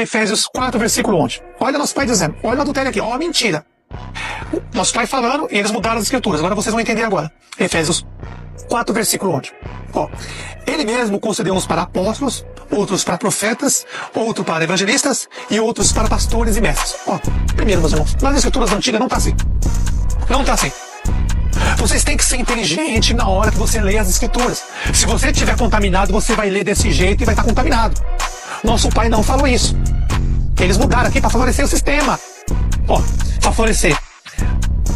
Efésios 4, versículo 11. Olha nosso pai dizendo, olha o adultério aqui, ó a mentira. Nosso pai falando e eles mudaram as escrituras. Agora vocês vão entender agora. Efésios 4, versículo 11. Ó, ele mesmo concedeu uns para apóstolos, outros para profetas, outros para evangelistas e outros para pastores e mestres. Ó, primeiro, meus irmãos, nas escrituras antigas não está assim. Não está assim. Vocês têm que ser inteligentes na hora que você lê as escrituras. Se você estiver contaminado, você vai ler desse jeito e vai estar contaminado. Nosso pai não falou isso. Eles mudaram aqui para favorecer o sistema. Ó, para favorecer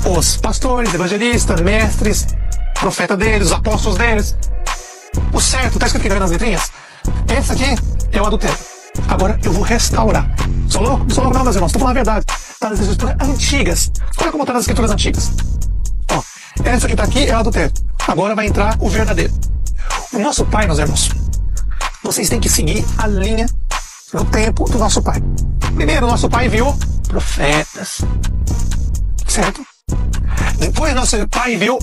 os pastores, evangelistas, mestres, profeta deles, os apóstolos deles. O certo, está escrito aqui nas letrinhas. Esse aqui é o adultério. Agora eu vou restaurar. Sou louco? Sou louco não, meus irmãos. Estou falando a verdade. Está nas escrituras antigas. Olha como está nas escrituras antigas. Ó, essa que está aqui é o adultério. Agora vai entrar o verdadeiro. O nosso pai, meus irmãos, vocês têm que seguir a linha do tempo do nosso pai. Primeiro, o nosso pai enviou profetas. Certo? Depois, nosso pai enviou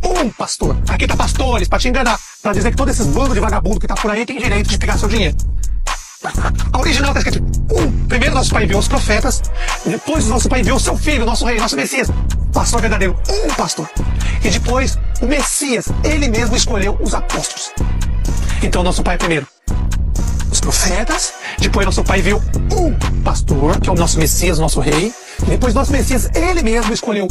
um pastor. Aqui tá pastores, para te enganar. Para dizer que todos esses bandos de vagabundo que tá por aí tem direito de pegar seu dinheiro. A original tá escrito primeiro nosso pai enviou os profetas. Depois nosso pai enviou o seu filho, nosso rei, nosso Messias. Pastor verdadeiro, um pastor. E depois o Messias, ele mesmo escolheu os apóstolos. Então nosso pai primeiro os profetas, depois nosso pai viu um pastor, que é o nosso Messias, o nosso rei, e depois nosso Messias, ele mesmo escolheu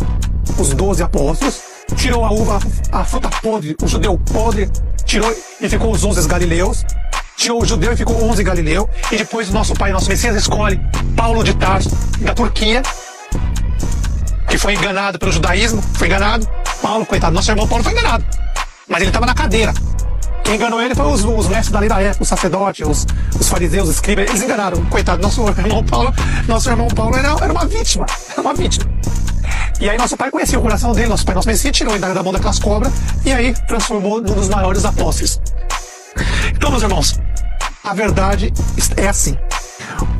os 12 apóstolos, tirou a uva, a fruta podre, o judeu podre, tirou e ficou os 11 galileus, tirou o judeu e ficou 11 galileu, e depois nosso pai, nosso Messias, escolhe Paulo de Tarso, da Turquia, que foi enganado pelo judaísmo, foi enganado. Paulo, coitado, nosso irmão Paulo foi enganado, mas ele estava na cadeira. Quem enganou ele foi os mestres da lei da época, os sacerdotes, os fariseus, os escribas. Eles enganaram. Coitado, nosso irmão Paulo era uma vítima. Era uma vítima. E aí nosso pai conhecia o coração dele, nosso pai, nosso Messias, tirou ele da mão daquelas cobras e aí transformou num dos maiores apóstolos. Então, meus irmãos, a verdade é assim.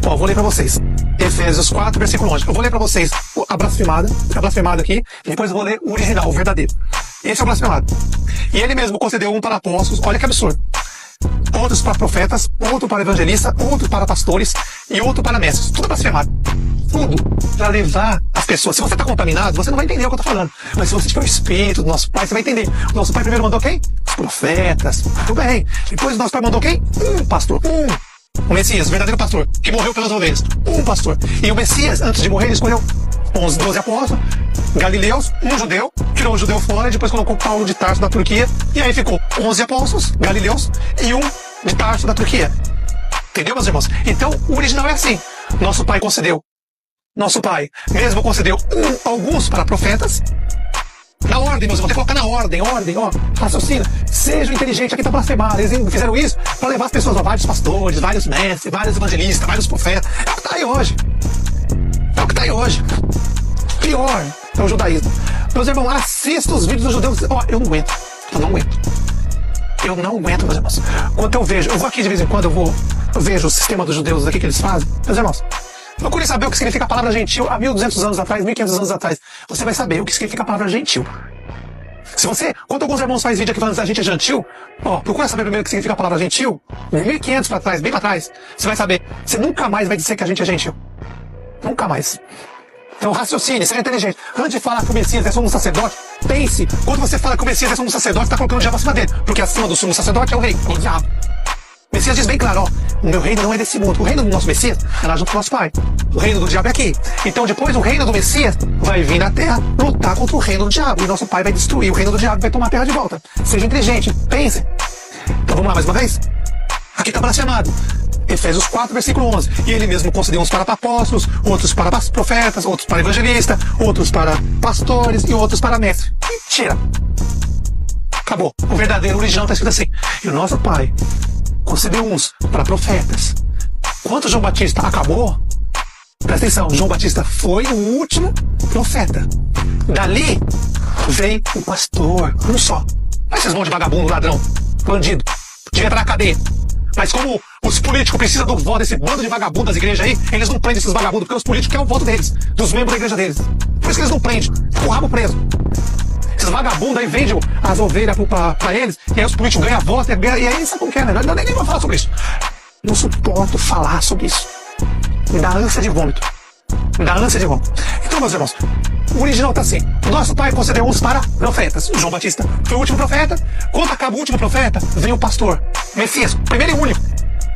Ó, vou ler para vocês. Efésios 4, versículo 11. Eu vou ler para vocês a blasfemada aqui, e depois eu vou ler o original, o verdadeiro. Esse é o blasfemado. E ele mesmo concedeu um para apóstolos, olha que absurdo. Outros para profetas, outro para evangelistas, outro para pastores e outro para mestres. Tudo blasfemado. Tudo para levar as pessoas. Se você está contaminado, você não vai entender o que eu estou falando. Mas se você tiver o Espírito do nosso Pai, você vai entender. O nosso Pai primeiro mandou quem? Os profetas. Tudo bem. Depois o nosso Pai mandou quem? Um pastor. O Messias, o verdadeiro pastor, que morreu pelas ovelhas. Um pastor. E o Messias, antes de morrer, ele escolheu 12 apóstolos, galileus, um judeu, tirou o judeu fora e depois colocou Paulo de Tarso da Turquia. E aí ficou 11 apóstolos, galileus, e um de Tarso da Turquia. Entendeu, meus irmãos? Então, o original é assim. Nosso pai mesmo concedeu alguns para profetas. Na ordem, meus irmãos, tem que colocar na ordem, ó, raciocina, seja inteligente, aqui tá blasfemado. Eles fizeram isso para levar as pessoas a vários pastores, vários mestres, vários evangelistas, vários profetas. É o que tá aí hoje. É o que tá aí hoje. Pior é o judaísmo. Meus irmãos, assista os vídeos dos judeus. Ó, eu não aguento, meus irmãos. Quando eu vou aqui de vez em quando, eu vejo o sistema dos judeus aqui que eles fazem. Meus irmãos, procure saber o que significa a palavra gentil há 1.200 anos atrás, 1.500 anos atrás. Você vai saber o que significa a palavra gentil. Quando alguns irmãos fazem vídeo aqui falando que a gente é gentil, ó, procura saber primeiro o que significa a palavra gentil. 1.500 para trás, bem para trás, você vai saber. Você nunca mais vai dizer que a gente é gentil. Nunca mais. Então raciocine, seja inteligente. Antes de falar que o Messias é sumo sacerdote, pense. Quando você fala que o Messias é sumo sacerdote, você está colocando o diabo acima dele. Porque acima do sumo sacerdote é o rei, é o diabo. O Messias diz bem claro, ó, o meu reino não é desse mundo. O reino do nosso Messias é lá junto com o nosso pai. O reino do diabo é aqui. Então depois o reino do Messias vai vir na terra lutar contra o reino do diabo. E nosso pai vai destruir o reino do diabo e vai tomar a terra de volta. Seja inteligente, pense. Então vamos lá mais uma vez? Aqui está blasfemado. Efésios 4, versículo 11. E ele mesmo concedeu uns para apóstolos, outros para profetas, outros para evangelistas, outros para pastores e outros para mestres. Mentira. Acabou. O verdadeiro original está escrito assim. E o nosso pai concedeu uns para profetas. Quando João Batista acabou, presta atenção, João Batista foi o último profeta. Dali vem o pastor, um só. Mas esses mãos de vagabundo, ladrão, bandido, devia estar na cadeia. Mas como os políticos precisam do voto desse bando de vagabundo das igrejas aí, eles não prendem esses vagabundos, porque os políticos querem o voto deles, dos membros da igreja deles. Por isso que eles não prendem, fica o rabo preso. Esses vagabundos aí vendem as ovelhas pra eles, e aí os políticos ganham voto, e aí sabe como que é, né? Nem vou falar sobre isso. Não suporto falar sobre isso. Me dá ânsia de vômito. Me dá ânsia de vômito. Então, meus irmãos, o original tá assim. Nosso pai concedeu uns para profetas. O João Batista foi o último profeta. Quando acaba o último profeta, vem o pastor. Messias, primeiro e único.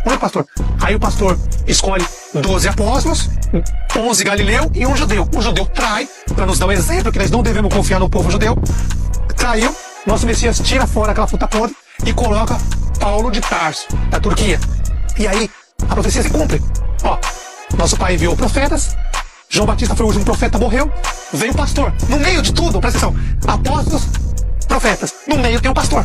Único pastor. Aí o pastor escolhe 12 apóstolos, 11 Galileu e um judeu. O judeu trai, para nos dar um exemplo que nós não devemos confiar no povo judeu. Traiu. Nosso Messias tira fora aquela fruta podre e coloca Paulo de Tarso, da Turquia. E aí, a profecia se cumpre. Ó, nosso pai enviou profetas, João Batista foi o último profeta, morreu, veio o pastor. No meio de tudo, presta atenção, apóstolos, profetas, no meio tem o pastor,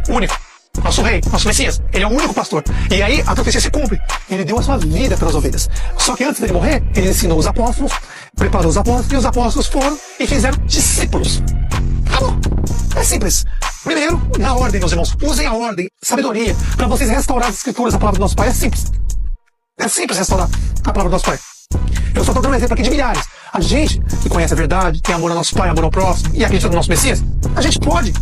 único. Nosso rei, nosso Messias, ele é o único pastor. E aí a profecia se cumpre. Ele deu a sua vida pelas ovelhas. Só que antes dele morrer, ele ensinou os apóstolos, preparou os apóstolos, e os apóstolos foram e fizeram discípulos. Acabou. É simples. Primeiro, na ordem, meus irmãos. Usem a ordem, sabedoria, para vocês restaurar as escrituras, a palavra do nosso Pai. É simples. É simples restaurar a palavra do nosso Pai. Eu só estou dando um exemplo aqui de milhares. A gente que conhece a verdade, tem amor ao nosso Pai, amor ao próximo e acredita no nosso Messias, a gente pode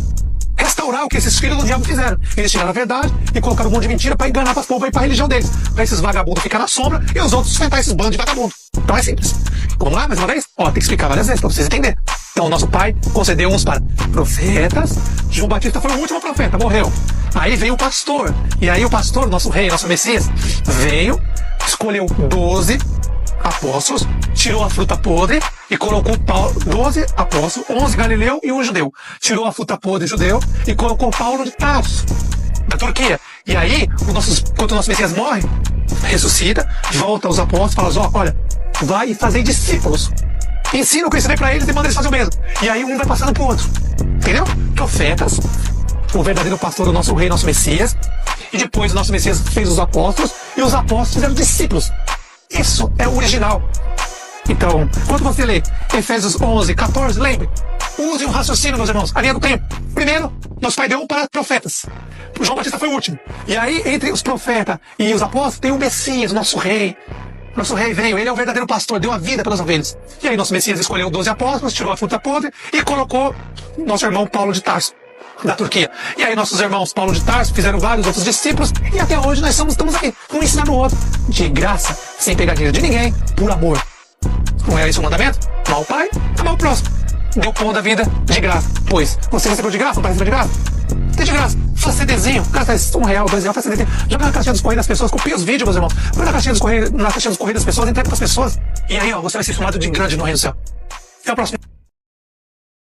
restaurar o que esses filhos do diabo fizeram. Eles tiraram a verdade e colocaram um monte de mentira para enganar para o povo e para a religião deles. Para esses vagabundos ficar na sombra e os outros sustentar esses bandos de vagabundos. Então é simples. Vamos lá, mais uma vez? Ó, tem que explicar várias vezes para vocês entenderem. Então, nosso pai concedeu uns para profetas. João Batista foi o último profeta, morreu. Aí veio o pastor. E aí o pastor, nosso rei, nosso Messias, veio, escolheu 12 apóstolos, tirou a fruta podre e colocou 12 apóstolos, 11 Galileu e um judeu. Tirou a fruta podre judeu e colocou Paulo de Tarso, da Turquia. E aí, quando o nosso Messias morre, ressuscita, volta aos apóstolos e fala, olha, vai e fazer discípulos. Ensina o que eu ensinei pra eles e manda eles fazer o mesmo. E aí um vai passando pro outro. Entendeu? Profetas, o verdadeiro pastor, o nosso rei, nosso Messias. E depois o nosso Messias fez os apóstolos e os apóstolos fizeram discípulos. Isso é o original. Então, quando você lê Efésios 11, 14, lembre, use um raciocínio, meus irmãos, a linha do tempo. Primeiro, nosso pai deu para profetas. O João Batista foi o último. E aí, entre os profetas e os apóstolos, tem o Messias, o nosso rei. Nosso rei veio, ele é o verdadeiro pastor, deu a vida pelas ovelhas. E aí nosso Messias escolheu 12 apóstolos, tirou a fruta podre e colocou nosso irmão Paulo de Tarso, da Turquia. E aí nossos irmãos Paulo de Tarso fizeram vários outros discípulos e até hoje nós estamos aqui, um ensinando o outro, de graça, sem pegar dinheiro de ninguém, por amor. Não é esse o mandamento? Amar o pai, amar o próximo. Deu o pão da vida de graça. Pois, você recebeu de graça, não vai receber de graça? Tem de graça. Faça CDzinho, gasta R$1, R$2, faz CDzinho. Joga na caixinha dos correios das pessoas, copia os vídeos, meus irmãos. Põe na caixinha dos correios das pessoas, entrega para as pessoas. E aí, ó, você vai ser chamado de grande no reino do céu. Até o próximo.